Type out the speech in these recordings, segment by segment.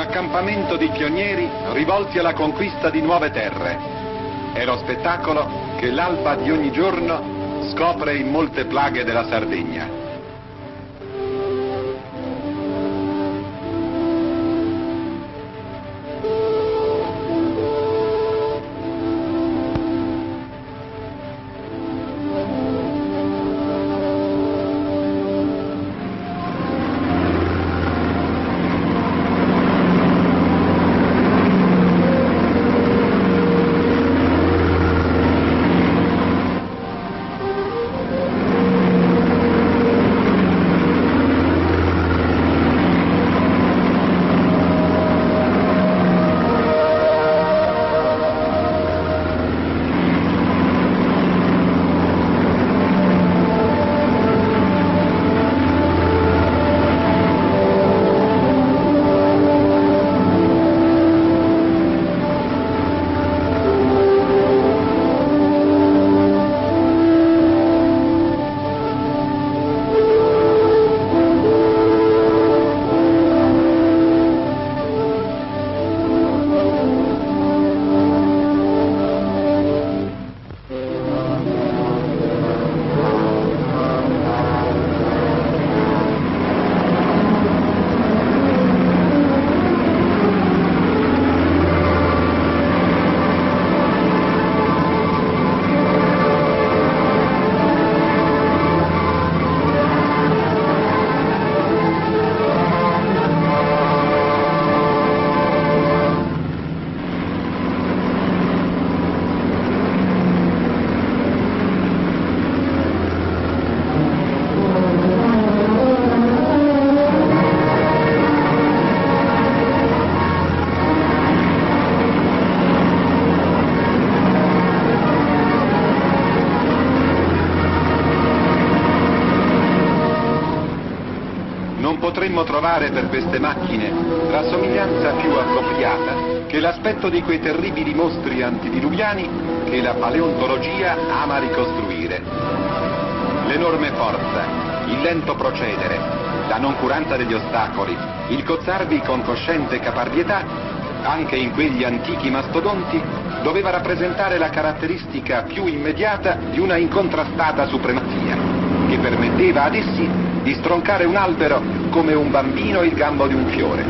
accampamento di pionieri rivolti alla conquista di nuove terre. È lo spettacolo che l'alba di ogni giorno scopre in molte plaghe della Sardegna. Potremmo trovare per queste macchine la somiglianza più appropriata che l'aspetto di quei terribili mostri antidiluviani che la paleontologia ama ricostruire. L'enorme forza, il lento procedere, la noncuranza degli ostacoli, il cozzarvi con cosciente caparbietà, anche in quegli antichi mastodonti, doveva rappresentare la caratteristica più immediata di una incontrastata supremazia, che permetteva ad essi di stroncare un albero come un bambino il gambo di un fiore.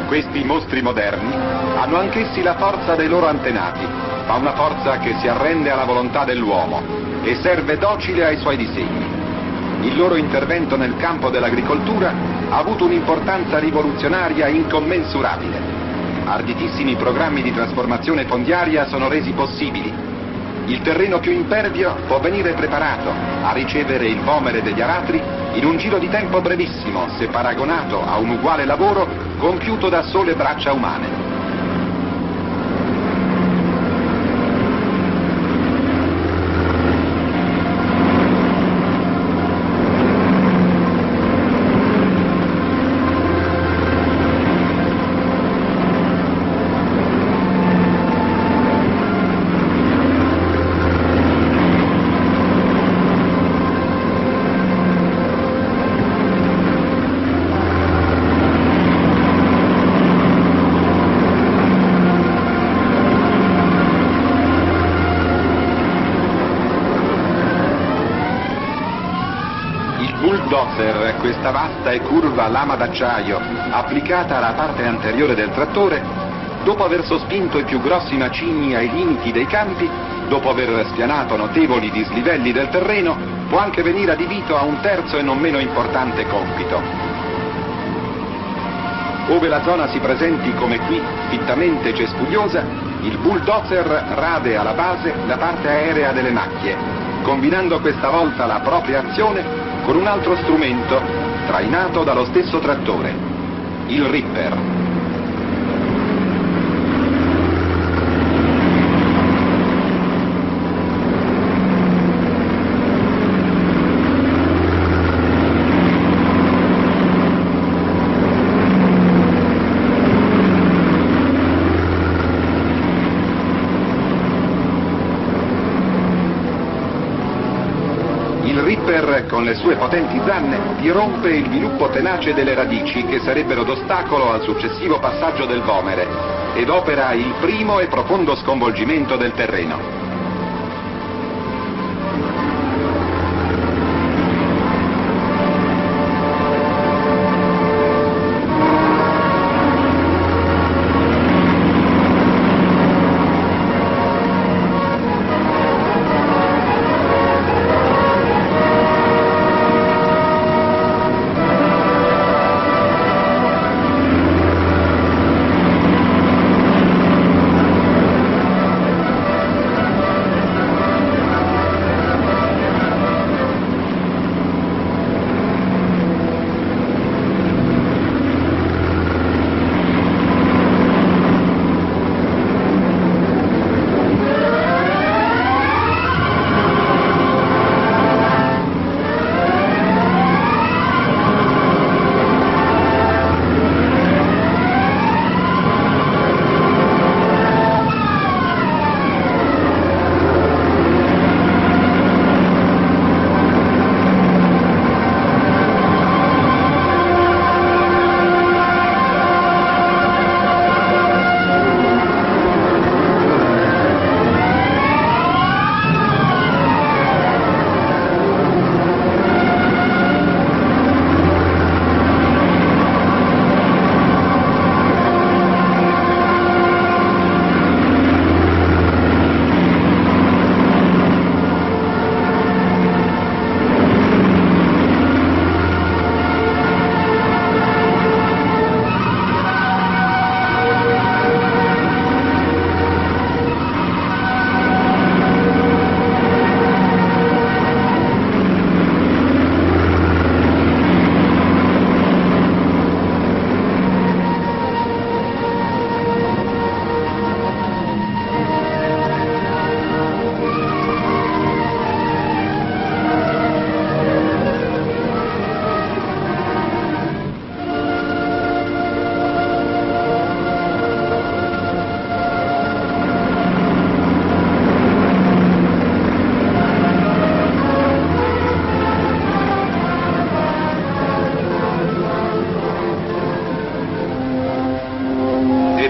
Questi mostri moderni hanno anch'essi la forza dei loro antenati, ma una forza che si arrende alla volontà dell'uomo e serve docile ai suoi disegni. Il loro intervento nel campo dell'agricoltura ha avuto un'importanza rivoluzionaria incommensurabile. Arditissimi programmi di trasformazione fondiaria sono resi possibili. Il terreno più impervio può venire preparato a ricevere il vomere degli aratri in un giro di tempo brevissimo se paragonato a un uguale lavoro compiuto da sole braccia umane. bulldozer, questa vasta e curva lama d'acciaio applicata alla parte anteriore del trattore, dopo aver sospinto i più grossi macigni ai limiti dei campi, dopo aver spianato notevoli dislivelli del terreno, può anche venire adibito a un terzo e non meno importante compito. Ove la zona si presenti come qui, fittamente cespugliosa, il bulldozer rade alla base la parte aerea delle macchie, combinando questa volta la propria azione con un altro strumento trainato dallo stesso trattore, il ripper. Il Ripper, con le sue potenti zanne, irrompe il viluppo tenace delle radici che sarebbero d'ostacolo al successivo passaggio del Vomere ed opera il primo e profondo sconvolgimento del terreno.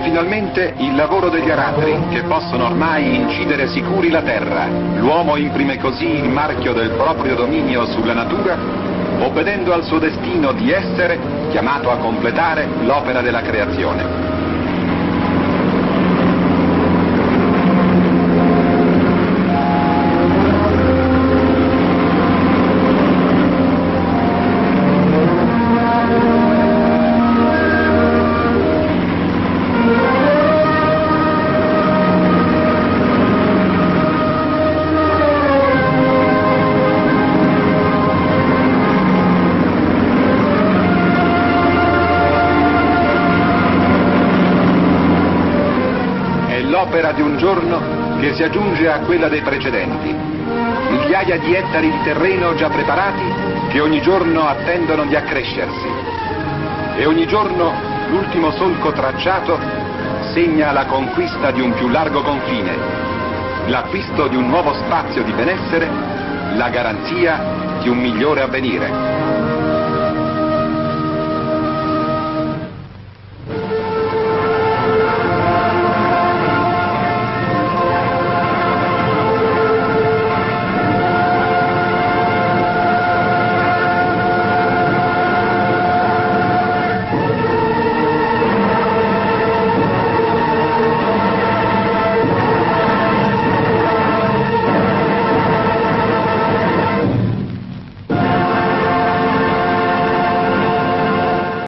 Finalmente il lavoro degli aratri, che possono ormai incidere sicuri la terra. L'uomo imprime così il marchio del proprio dominio sulla natura, obbedendo al suo destino di essere chiamato a completare l'opera della creazione. L'opera di un giorno che si aggiunge a quella dei precedenti. Migliaia di ettari di terreno già preparati che ogni giorno attendono di accrescersi. E ogni giorno l'ultimo solco tracciato segna la conquista di un più largo confine, l'acquisto di un nuovo spazio di benessere, la garanzia di un migliore avvenire.